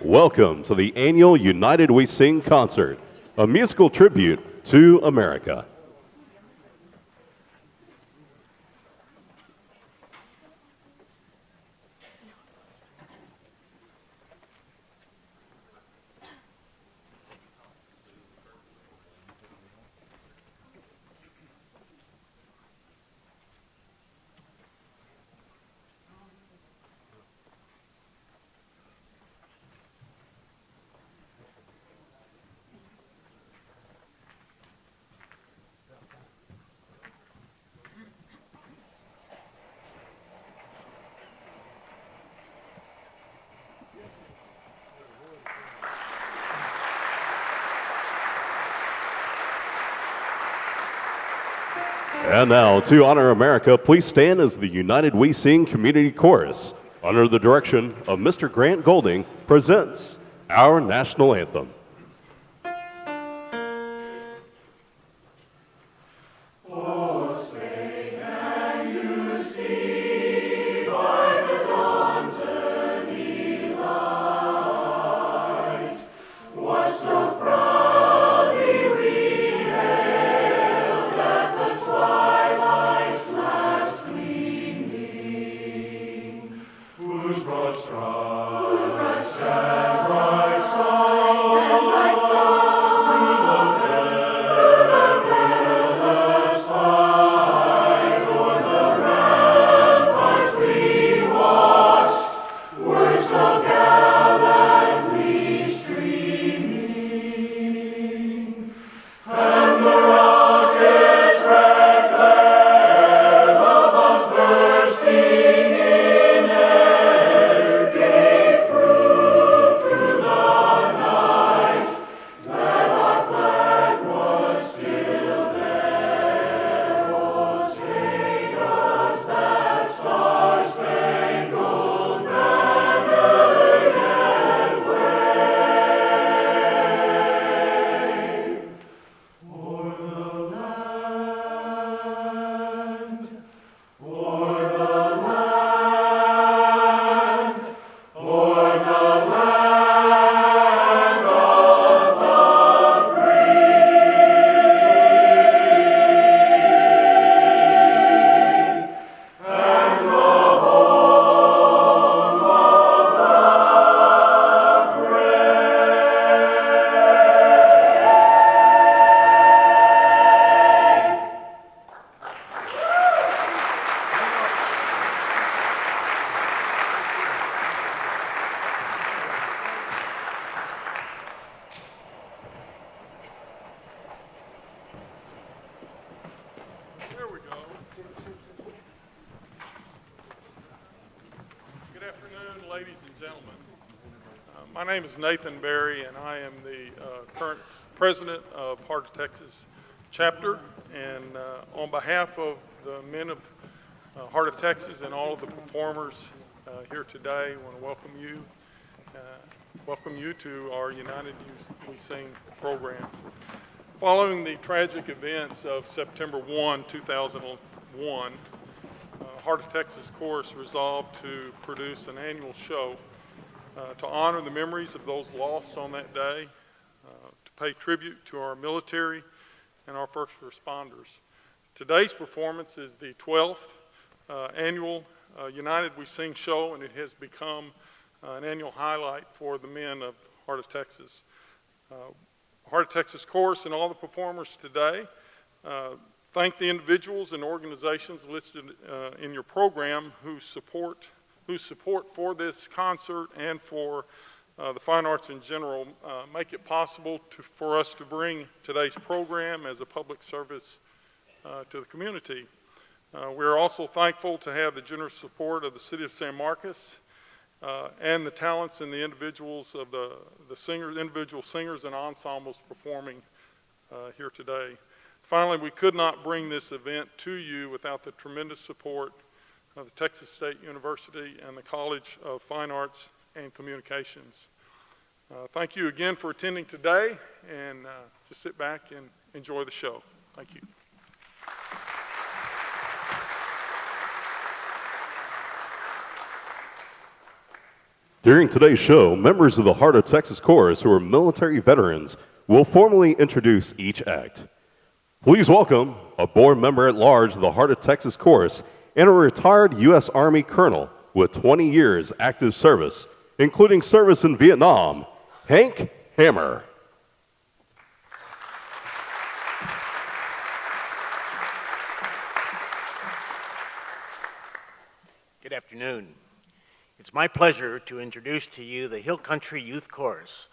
Welcome to the annual United We Sing concert, a musical tribute to America. And now, to honor America, please stand as the United We Sing Community Chorus, under the direction of Mr. Grant Golding, presents our national anthem. My name is Nathan Berry, and I am the current president of Heart of Texas chapter. And on behalf of the men of Heart of Texas and all of the performers here today, I want to welcome you to our United We Sing program. Following the tragic events of September 1, 2001, Heart of Texas Chorus resolved to produce an annual show to honor the memories of those lost on that day, to pay tribute to our military and our first responders. Today's performance is the 12th annual United We Sing show, and it has become an annual highlight for the men of Heart of Texas. Heart of Texas Chorus and all the performers today thank the individuals and organizations listed in your program whose support for this concert and for the fine arts in general make it possible for us to bring today's program as a public service to the community. We're also thankful to have the generous support of the City of San Marcos and the talents and the individuals of the individual singers and ensembles performing here today. Finally, we could not bring this event to you without the tremendous support of the Texas State University and the College of Fine Arts and Communications. Thank you again for attending today, and just sit back and enjoy the show. Thank you. During today's show, members of the Heart of Texas Chorus who are military veterans will formally introduce each act. Please welcome a board member at large of the Heart of Texas Chorus and a retired U.S. Army colonel with 20 years active service, including service in Vietnam, Hank Hammer. Good afternoon. It's my pleasure to introduce to you the Hill Country Youth Chorus.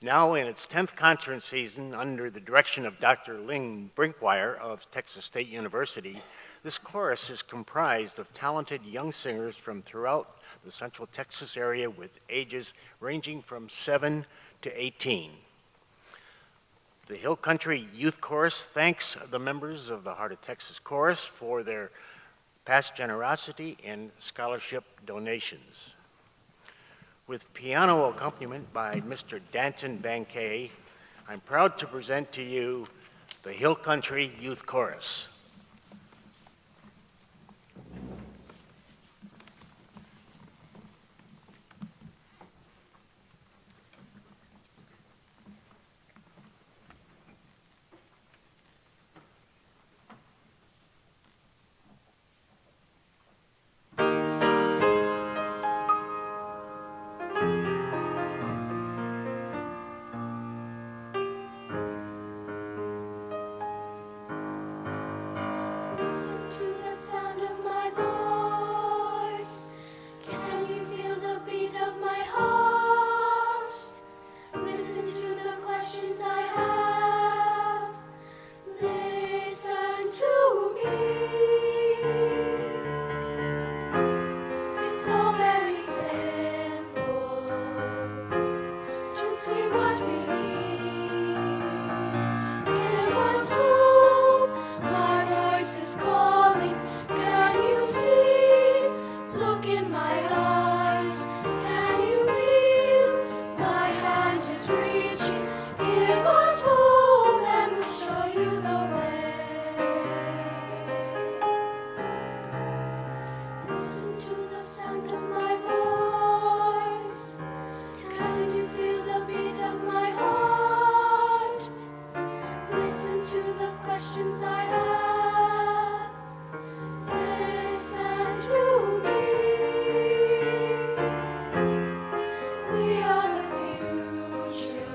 Now in its 10th concert season under the direction of Dr. Ling Brinkwire of Texas State University, this chorus is comprised of talented young singers from throughout the Central Texas area with ages ranging from 7 to 18. The Hill Country Youth Chorus thanks the members of the Heart of Texas Chorus for their past generosity and scholarship donations. With piano accompaniment by Mr. Danton Bankay, I'm proud to present to you the Hill Country Youth Chorus. Listen to the sound of my voice. Can you feel the beat of my heart? Listen to the questions I have. Listen to me. It's all very simple to see what we need. Give us hope. My voice is calling. Can you see? Look in my eyes. Can you feel? My hand is reaching. Give us hope and we'll show you the way. Listen to the sound of my voice. Can you feel the beat of my heart? Listen to the questions I have. Listen to me. We are the future.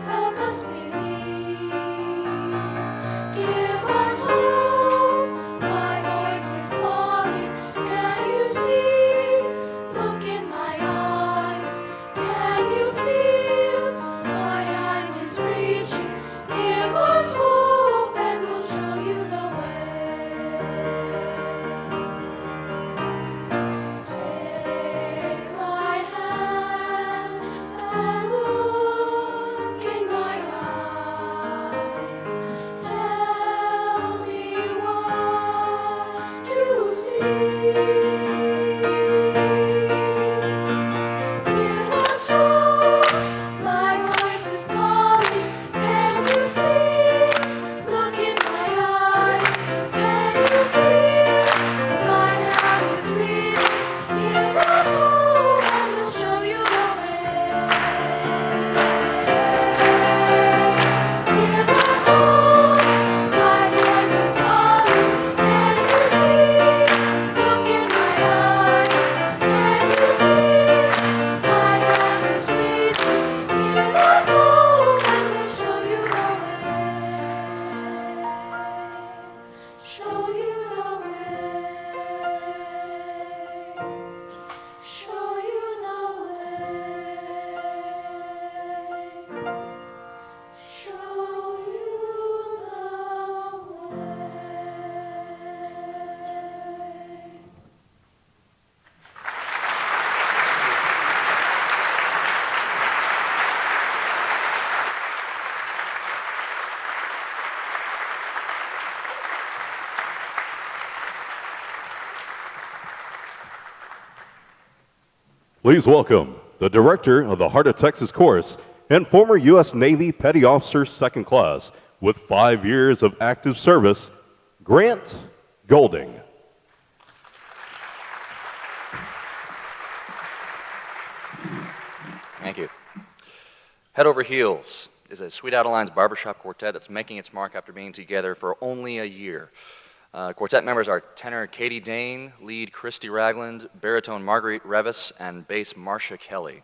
Help us believe. Give us hope. My voice is calling. Can you see? Look in my eyes. Can you feel? My hand is reaching. Give us hope and we'll show you the way. Take my hand and look in my eyes. Tell me what to see. Give us hope. My voice is calling. Can you see? Look in my eyes. Can you feel? My hand is reaching. Give us hope and we'll show you the way. Give us hope. My voice is calling. Can you see? Look in my eyes. Can you feel? My hand is reaching. Give us hope and we'll show you the way. Show you the way. Show you the way. Show you the way. Please welcome the director of the Heart of Texas Chorus and former U.S. Navy Petty Officer Second Class with 5 years of active service, Grant Golding. Thank you. Head Over Heels is a Sweet Adelines barbershop quartet that's making its mark after being together for only a year. Quartet members are tenor Katie Dane, lead Christy Ragland, baritone Marguerite Revis, and bass Marcia Kelly.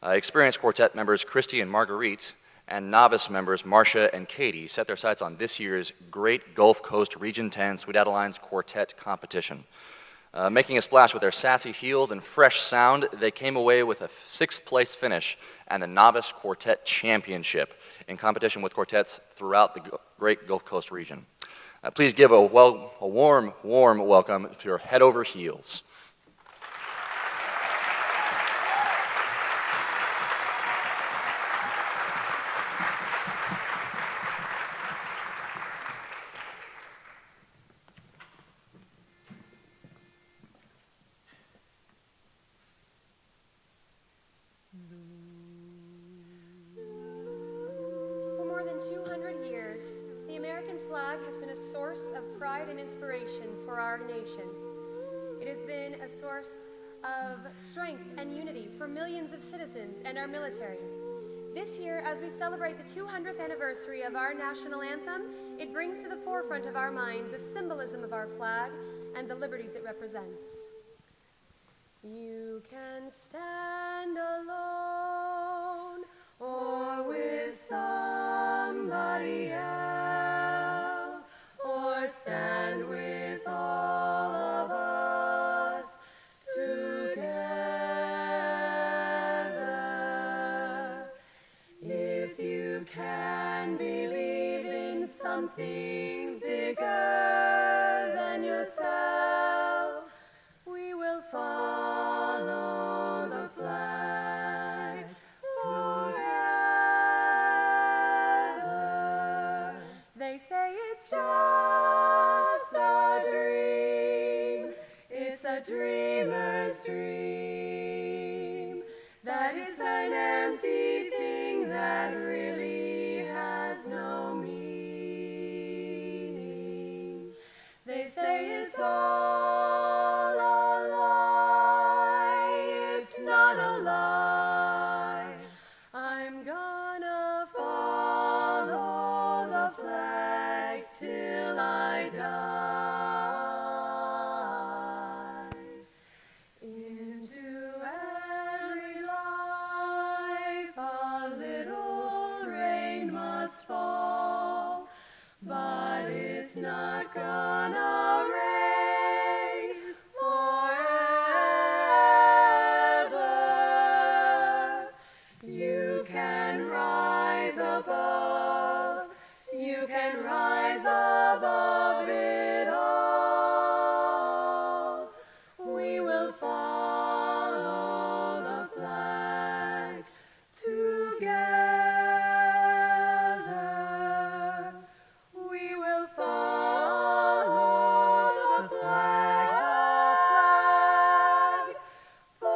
Experienced quartet members Christy and Marguerite and novice members Marcia and Katie set their sights on this year's Great Gulf Coast Region 10 Sweet Adelines Quartet Competition. Making a splash with their sassy heels and fresh sound, they came away with a 6th place finish and the Novice Quartet Championship in competition with quartets throughout the Great Gulf Coast region. Please give a warm welcome to your Head Over Heels. For more than 200 years, the American flag has been a source of pride and inspiration for our nation. It has been a source of strength and unity for millions of citizens and our military. This year, as we celebrate the 200th anniversary of our national anthem, it brings to the forefront of our mind the symbolism of our flag and the liberties it represents. You can stand alone or with somebody else, or stand with all of us together. If you can believe in something bigger than yourself, we will follow the flag together. They say it's just a dream, it's a dreamer's dream, that it's an empty thing that really has no meaning. They say it's all a lie, it's not a lie. I'm gonna follow the flag till I die. Into every life a little rain must fall, but it's not gonna rain forever. You can rise above, you can rise above it all. We will follow the flag together. We will follow the flag forever, forever.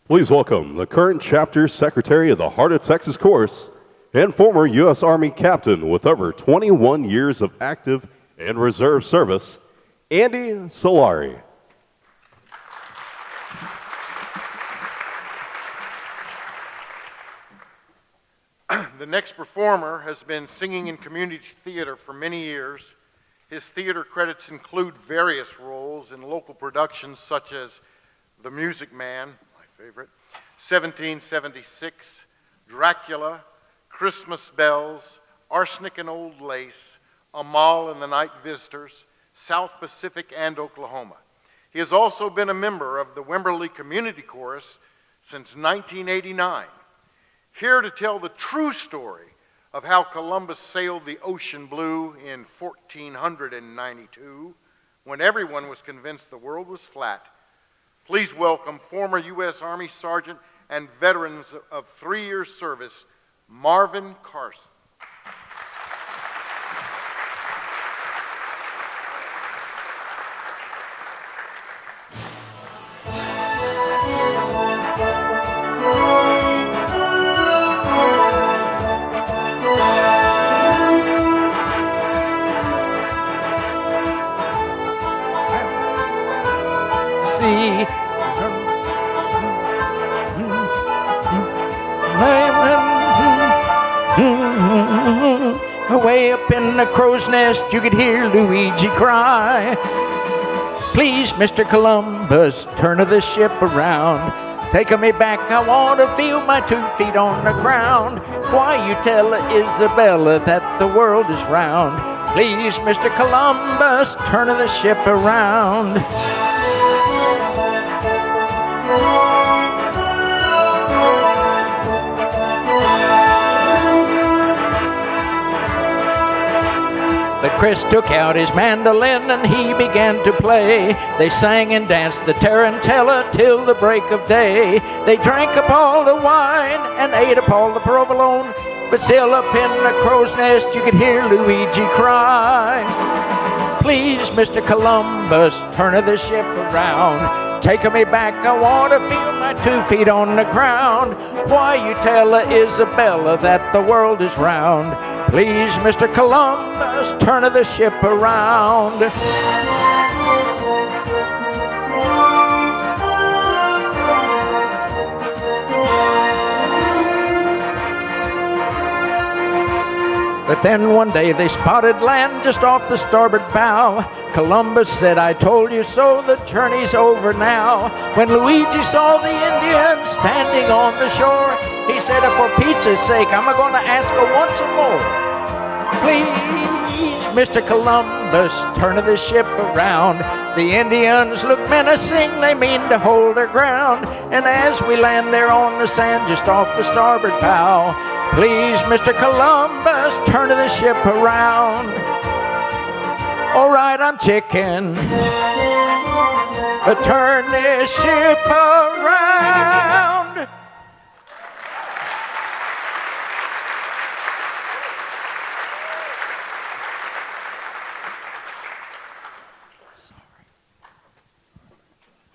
Please welcome the current chapter secretary of the Heart of Texas Chorus and former U.S. Army captain with over 21 years of active and reserve service, Andy Solari. The next performer has been singing in community theater for many years. His theater credits include various roles in local productions such as The Music Man, my favorite, 1776, Dracula, Christmas Bells, Arsenic and Old Lace, Amal and the Night Visitors, South Pacific, and Oklahoma. He has also been a member of the Wimberley Community Chorus since 1989. Here to tell the true story of how Columbus sailed the ocean blue in 1492, when everyone was convinced the world was flat, please welcome former U.S. Army Sergeant and veterans of 3-year service, Marvin Carson. See, way up in the crow's nest, you could hear Luigi cry. Please, Mr. Columbus, turn the ship around. Taking me back, I want to feel my 2 feet on the ground. Why, you tell Isabella that the world is round. Please, Mr. Columbus, turn the ship around. But Chris took out his mandolin and he began to play. They sang and danced the tarantella till the break of day. They drank up all the wine and ate up all the provolone. But still up in the crow's nest you could hear Luigi cry. Please, Mr. Columbus, turn the ship around. Taking me back, I want to feel my 2 feet on the ground. Why, you tell Isabella that the world is round. Please, Mr. Columbus, turn the ship around. But then one day they spotted land just off the starboard bow. Columbus said, I told you so, the journey's over now. When Luigi saw the Indian standing on the shore, he said, for pizza's sake, I'm going to ask her once more. Please, Mr. Columbus, turn the ship around. The Indians look menacing, they mean to hold their ground. And as we land there on the sand just off the starboard bow, please, Mr. Columbus, turn the ship around. All right, I'm chicken, but turn this ship around.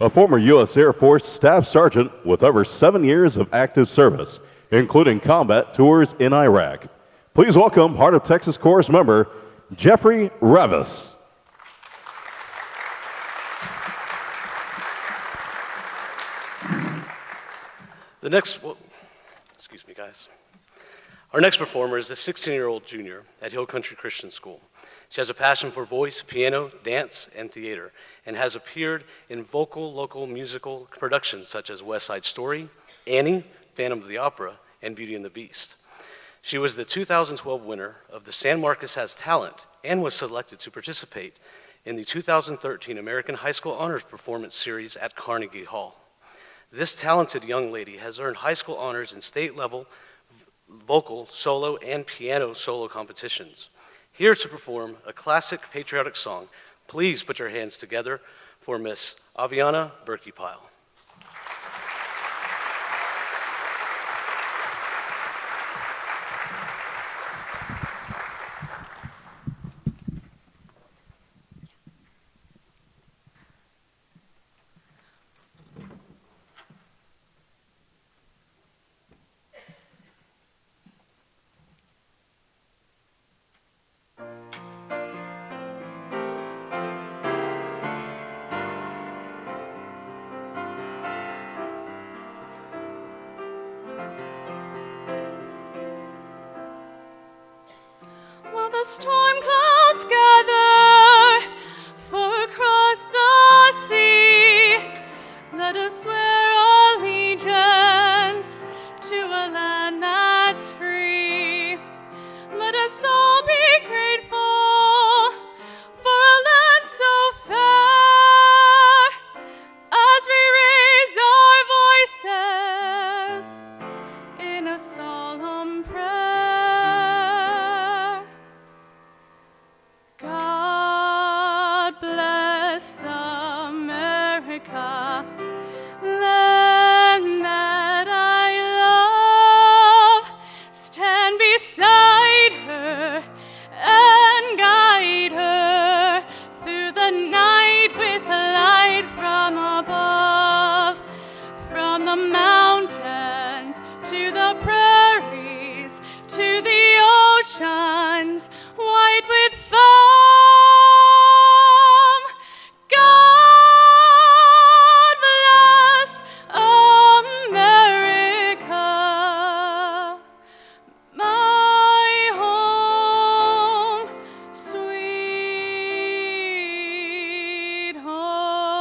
A former U.S. Air Force Staff Sergeant with over 7 years of active service, including combat tours in Iraq. Please welcome Heart of Texas Chorus member Jeffrey Revis. Excuse me, guys. Our next performer is a 16-year-old junior at Hill Country Christian School. She has a passion for voice, piano, dance, and theater, and has appeared in local musical productions such as West Side Story, Annie, Phantom of the Opera, and Beauty and the Beast. She was the 2012 winner of the San Marcos Has Talent and was selected to participate in the 2013 American High School Honors Performance Series at Carnegie Hall. This talented young lady has earned high school honors in state-level vocal, solo, and piano solo competitions. Here to perform a classic patriotic song, please put your hands together for Miss Aviana Burkepile. The storm clouds gather far across the sea. Let us swear allegiance to a land that's free. Let us all be grateful for a land so fair as we raise our voices in a solemn prayer. God mountains, to the prairies, to the oceans, white with foam. God bless America, my home, sweet home.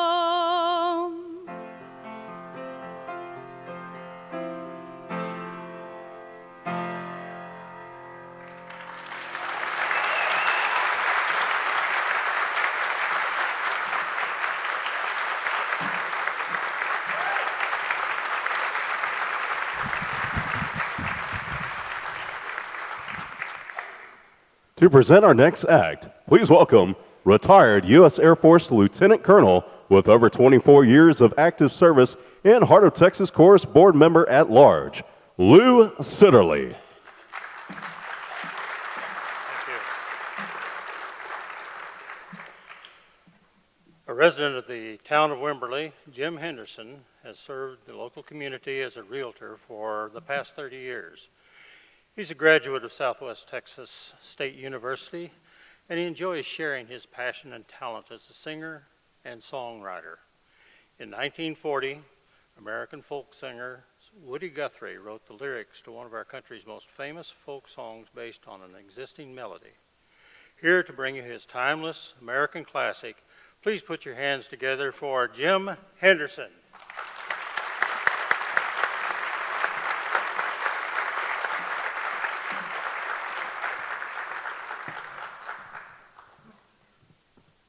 To present our next act, please welcome retired U.S. Air Force Lieutenant Colonel with over 24 years of active service and Heart of Texas Chorus Board Member at Large, Lou Sitterly. A resident of the town of Wimberley, Jim Henderson has served the local community as a realtor for the past 30 years. He's a graduate of Southwest Texas State University, and he enjoys sharing his passion and talent as a singer and songwriter. In 1940, American folk singer Woody Guthrie wrote the lyrics to one of our country's most famous folk songs based on an existing melody. Here to bring you his timeless American classic, please put your hands together for Jim Henderson.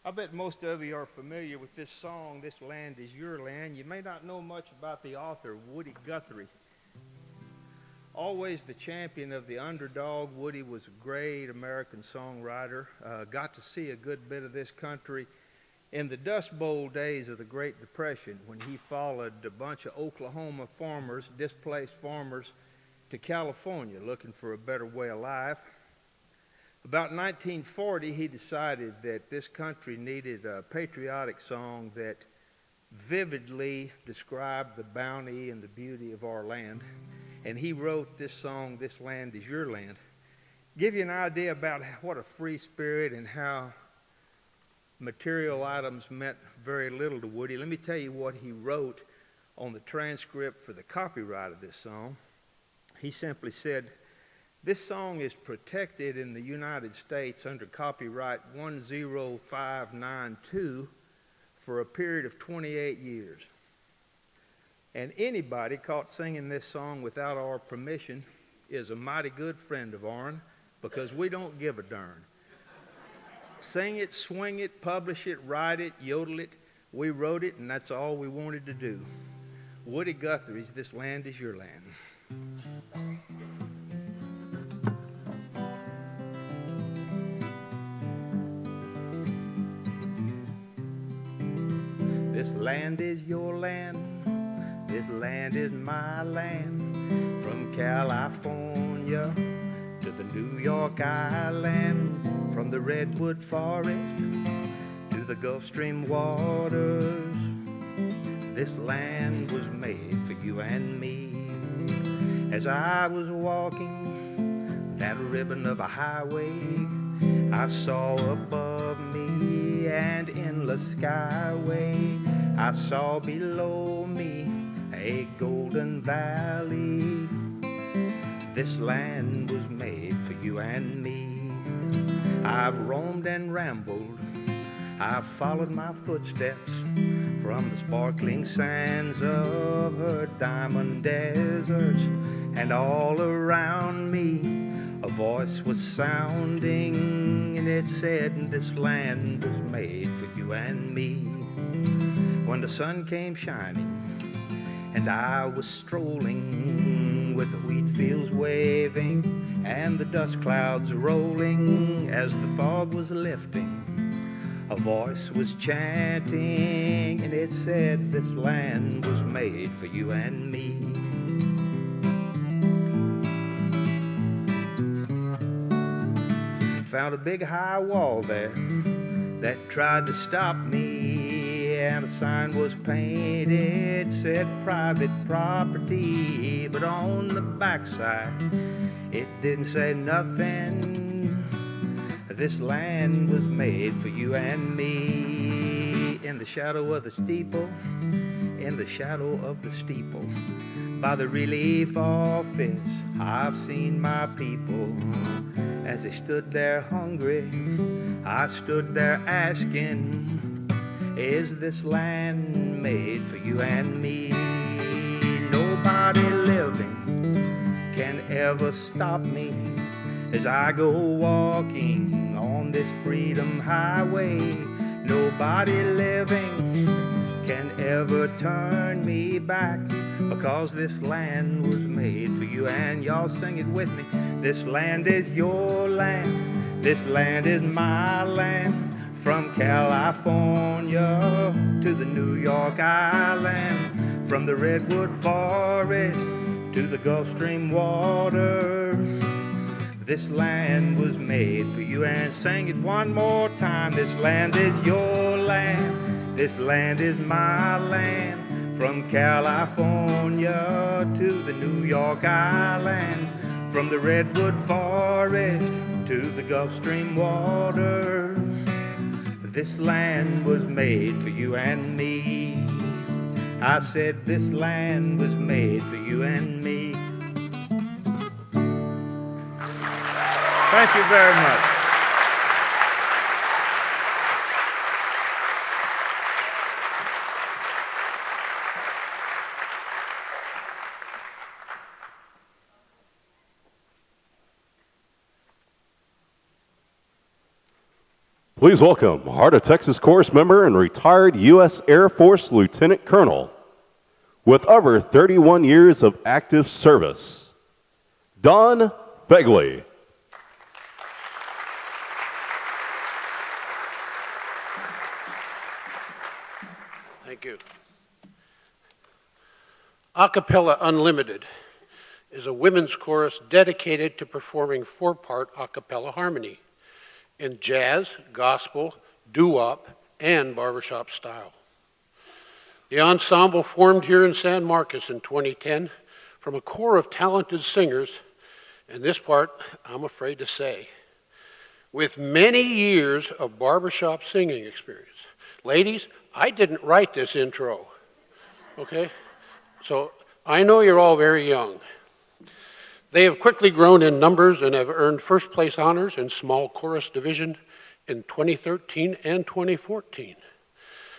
I bet most of you are familiar with this song, This Land Is Your Land. You may not know much about the author, Woody Guthrie. Always the champion of the underdog, Woody was a great American songwriter. Got to see a good bit of this country in the Dust Bowl days of the Great Depression, when he followed a bunch of Oklahoma farmers, displaced farmers, to California looking for a better way of life. About 1940, he decided that this country needed a patriotic song that vividly described the bounty and the beauty of our land. And he wrote this song, This Land Is Your Land. Give you an idea about what a free spirit and how material items meant very little to Woody. Let me tell you what he wrote on the transcript for the copyright of this song. He simply said, "This song is protected in the United States under copyright 10592 for a period of 28 years. And anybody caught singing this song without our permission is a mighty good friend of ours, because we don't give a darn. Sing it, swing it, publish it, write it, yodel it. We wrote it, and that's all we wanted to do." Woody Guthrie's This Land Is Your Land. This land is your land, this land is my land, from California to the New York Island, from the Redwood Forest to the Gulf Stream waters. This land was made for you and me. As I was walking that ribbon of a highway, I saw above me an endless skyway. I saw below me a golden valley. This land was made for you and me. I've roamed and rambled, I've followed my footsteps from the sparkling sands of her diamond deserts, and all around me a voice was sounding, and it said, "This land was made for you and me." When the sun came shining and I was strolling with the wheat fields waving and the dust clouds rolling, as the fog was lifting, a voice was chanting, and it said, "This land was made for you and me." Found a big high wall there that tried to stop me, and a sign was painted, said private property, but on the backside it didn't say nothing. This land was made for you and me. In the shadow of the steeple, in the shadow of the steeple, by the relief office, I've seen my people. As they stood there hungry, I stood there asking, is this land made for you and me? Nobody living can ever stop me as I go walking on this freedom highway. Nobody living can ever turn me back, because this land was made for you. And y'all sing it with me. This land is your land, this land is my land, from California to the New York Island, from the redwood forest to the Gulf Stream water. This land was made for you. And sing it one more time. This land is your land, this land is my land, from California to the New York Island, from the redwood forest to the Gulf Stream water. This land was made for you and me. I said this land was made for you and me. Thank you very much. Please welcome Heart of Texas Chorus member and retired U.S. Air Force Lieutenant Colonel with over 31 years of active service, Don Begley. Thank you. Acapella Unlimited is a women's chorus dedicated to performing four-part acapella harmony in jazz, gospel, doo-wop, and barbershop style. The ensemble formed here in San Marcos in 2010 from a core of talented singers, and this part I'm afraid to say, with many years of barbershop singing experience. Ladies, I didn't write this intro, okay? So I know you're all very young. They have quickly grown in numbers and have earned first place honors in small chorus division in 2013 and 2014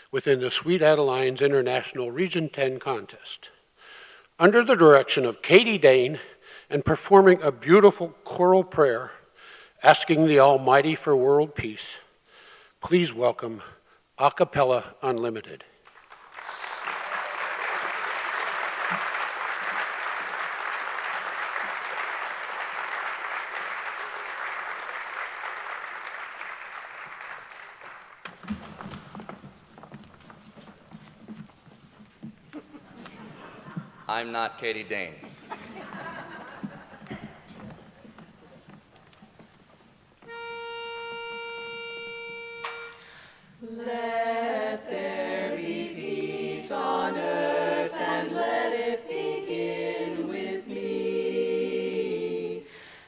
within the Sweet Adelines International Region 10 contest. Under the direction of Katie Dane and performing a beautiful choral prayer asking the Almighty for world peace, please welcome Acapella Unlimited. I'm not Katie Dane. Let there be peace on earth, and let it begin with me.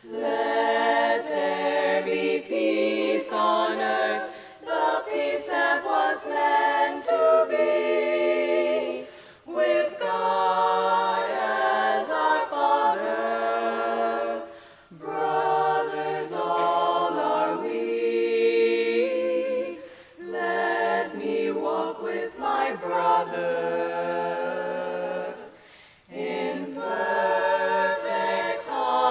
Let there be peace on earth, the peace that was meant to be, with God as our Father. Brothers all are we. Let me walk with my brother in perfect harmony.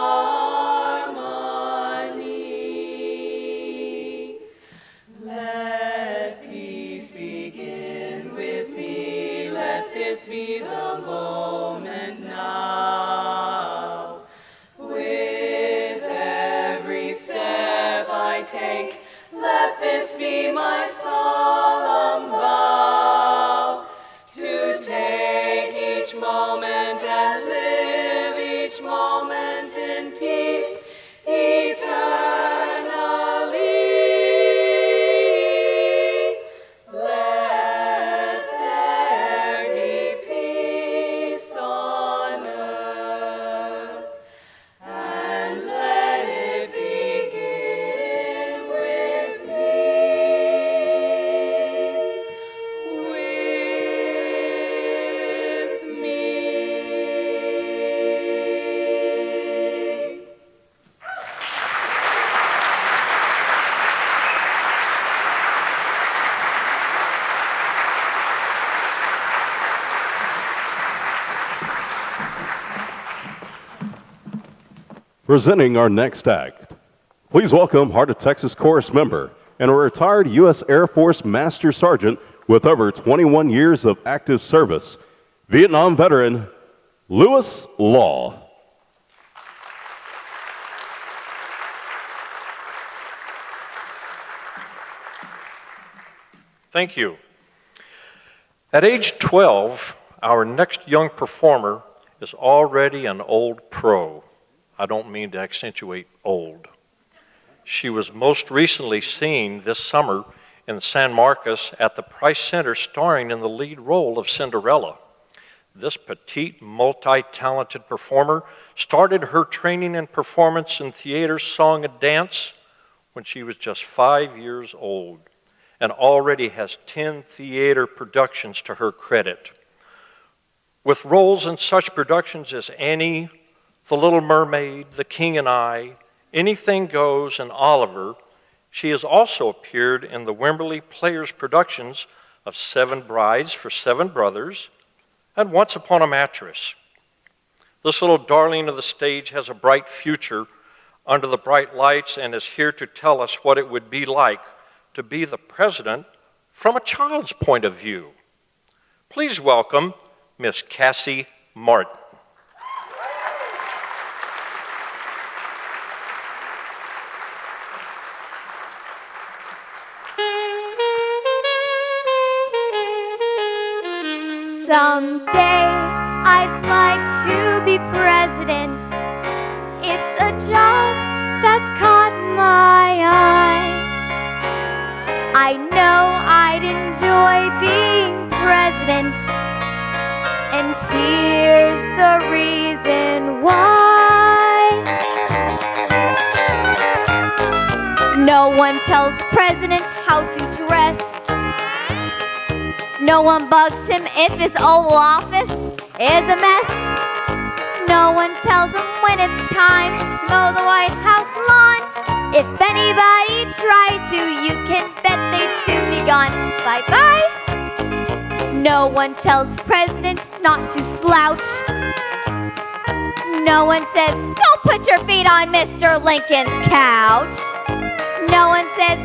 Let peace begin with me. Let this be the moment now. With every step I take, let this be my solemn vow, to take each moment and live each moment in peace eternally. Let Presenting our next act, please welcome Heart of Texas Chorus member and a retired U.S. Air Force Master Sergeant with over 21 years of active service, Vietnam veteran Louis Law. Thank you. At age 12, our next young performer is already an old pro. I don't mean to accentuate old. She was most recently seen this summer in San Marcos at the Price Center, starring in the lead role of Cinderella. This petite, multi-talented performer started her training and performance in theater, song, and dance when she was just 5 years old, and already has 10 theater productions to her credit. With roles in such productions as Annie, The Little Mermaid, The King and I, Anything Goes, and Oliver, she has also appeared in the Wimberley Players productions of Seven Brides for Seven Brothers and Once Upon a Mattress. This little darling of the stage has a bright future under the bright lights and is here to tell us what it would be like to be the president from a child's point of view. Please welcome Miss Cassie Martin. Someday I'd like to be president. It's a job that's caught my eye. I know I'd enjoy being president, and here's the reason why. No one tells the president how to dress. No one bugs him if his Oval Office is a mess. No one tells him when it's time to mow the White House lawn. If anybody tries to, you can bet they'd soon be gone. Bye-bye. No one tells the president not to slouch. No one says, don't put your feet on Mr. Lincoln's couch. No one says,